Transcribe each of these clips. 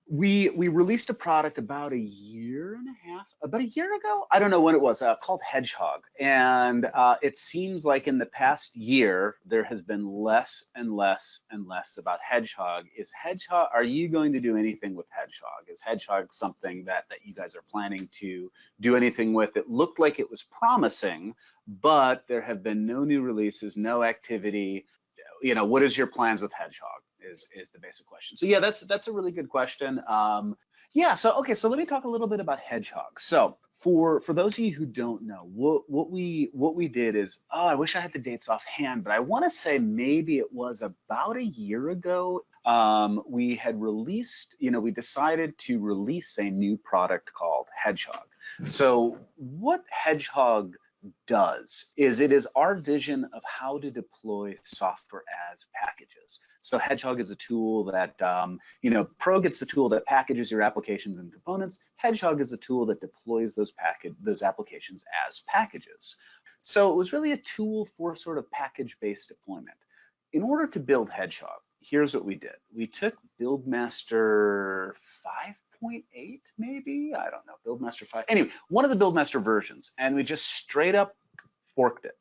We released a product about about a year ago. I don't know when it was, called Hedgehog, and it seems like in the past year there has been less and less and less about Hedgehog. Is Hedgehog? Are you going to do anything with Hedgehog? Is Hedgehog something that you guys are planning to do anything with? It looked like it was promising, but there have been no new releases, no activity. What is your plans with Hedgehog is the basic question. So yeah, that's a really good question. Yeah, so okay, so let me talk a little bit about Hedgehog. So for those of you who don't know, what we did is, oh, I wish I had the dates offhand, but I want to say maybe it was about a year ago. We had released, we decided to release a new product called Hedgehog. So what Hedgehog does is it is our vision of how to deploy software as packages. So Hedgehog is a tool that, Pro gets the tool that packages your applications and components. Hedgehog is a tool that deploys those applications as packages. So it was really a tool for sort of package-based deployment. In order to build Hedgehog, here's what we did. We took Buildmaster 5.8, maybe, I don't know, Buildmaster 5. Anyway, one of the Buildmaster versions, and we just straight up forked it.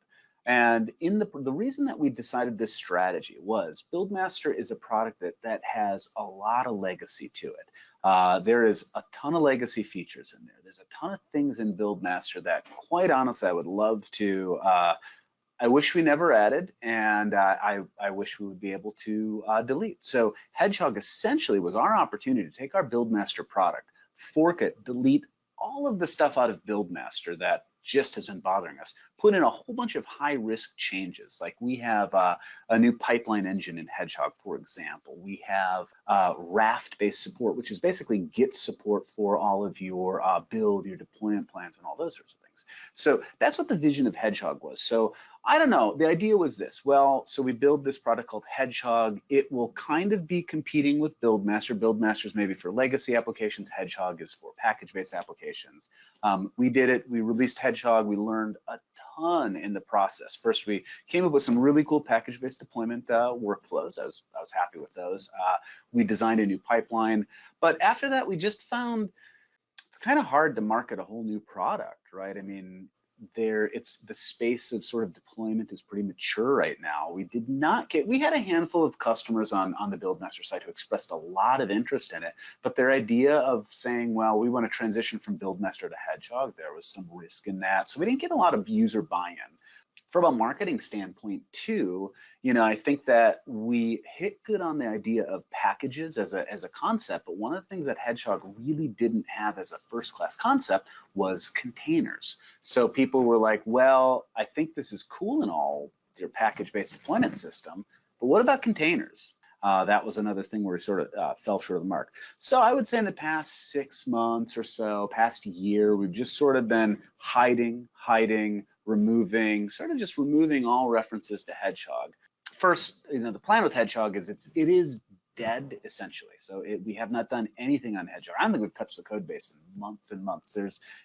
And the reason that we decided this strategy was Buildmaster is a product that has a lot of legacy to it. There is a ton of legacy features in there. There's a ton of things in Buildmaster that, quite honestly, I would love to. I wish we never added, and I wish we would be able to delete. So Hedgehog essentially was our opportunity to take our Buildmaster product, fork it, delete all of the stuff out of Buildmaster that just has been bothering us, put in a whole bunch of high-risk changes. Like we have a new pipeline engine in Hedgehog, for example. We have Raft-based support, which is basically Git support for all of your build, your deployment plans, and all those sorts of things. So that's what the vision of Hedgehog was. So I don't know, the idea was this. Well, so we build this product called Hedgehog. It will kind of be competing with Buildmaster. Buildmaster is maybe for legacy applications. Hedgehog is for package-based applications. We did it, we released Hedgehog. We learned a ton in the process. First, we came up with some really cool package-based deployment workflows. I was happy with those. We designed a new pipeline. But after that, we just found it's kind of hard to market a whole new product, right? I mean, it's the space of sort of deployment is pretty mature right now. We had a handful of customers on the Buildmaster site who expressed a lot of interest in it, but their idea of saying, well, we want to transition from Buildmaster to Hedgehog, there was some risk in that. So we didn't get a lot of user buy-in. From a marketing standpoint too, I think that we hit good on the idea of packages as a concept, but one of the things that Hedgehog really didn't have as a first-class concept was containers. So people were like, well, I think this is cool and all, your package-based deployment system, but what about containers? That was another thing where we sort of fell short of the mark. So I would say in the past 6 months or so, past year, we've just sort of been hiding, removing all references to Hedgehog. First, the plan with Hedgehog is it is dead essentially. So we have not done anything on Hedgehog. I don't think we've touched the code base in months and months.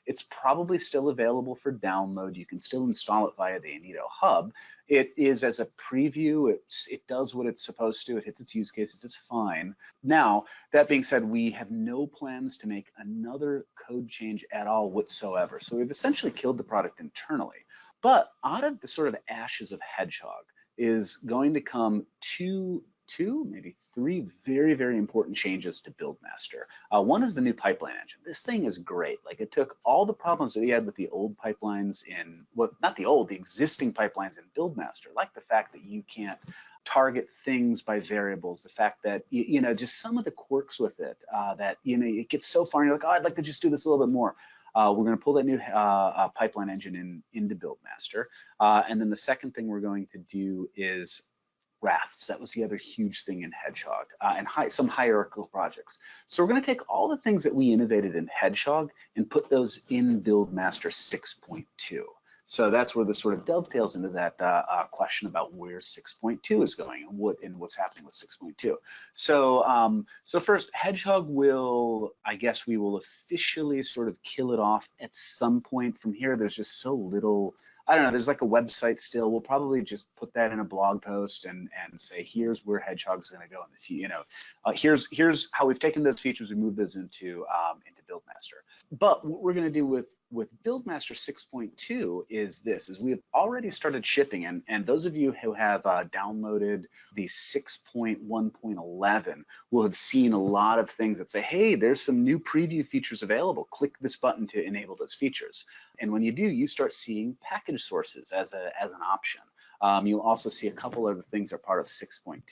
It's probably still available for download. You can still install it via the Inedo hub. It is as a preview. It does what it's supposed to. It hits its use cases. It's fine. Now, that being said, we have no plans to make another code change at all whatsoever. So we've essentially killed the product internally. But out of the sort of ashes of Hedgehog is going to come two, maybe three very, very important changes to Buildmaster. One is the new pipeline engine. This thing is great. Like it took all the problems that we had with the old pipelines the existing pipelines in Buildmaster, like the fact that you can't target things by variables, the fact that, just some of the quirks with it, that, it gets so far and you're like, oh, I'd like to just do this a little bit more. We're going to pull that new pipeline engine into Buildmaster. And then the second thing we're going to do is rafts. That was the other huge thing in Hedgehog, and some hierarchical projects. So we're going to take all the things that we innovated in Hedgehog and put those in Buildmaster 6.2. So that's where this sort of dovetails into that question about where 6.2 is going and what's happening with 6.2. So first, Hedgehog we will officially sort of kill it off at some point. From here, there's just so little. I don't know, there's like a website still. We'll probably just put that in a blog post and say, here's where Hedgehog's going to go in the future. Here's how we've taken those features, we moved those into Buildmaster. But what we're going to do with Buildmaster 6.2 is we have already started shipping, and those of you who have downloaded the 6.1.11 will have seen a lot of things that say, hey, there's some new preview features available. Click this button to enable those features. And when you do, you start seeing package sources as an option. You'll also see a couple other things that are part of 6.2.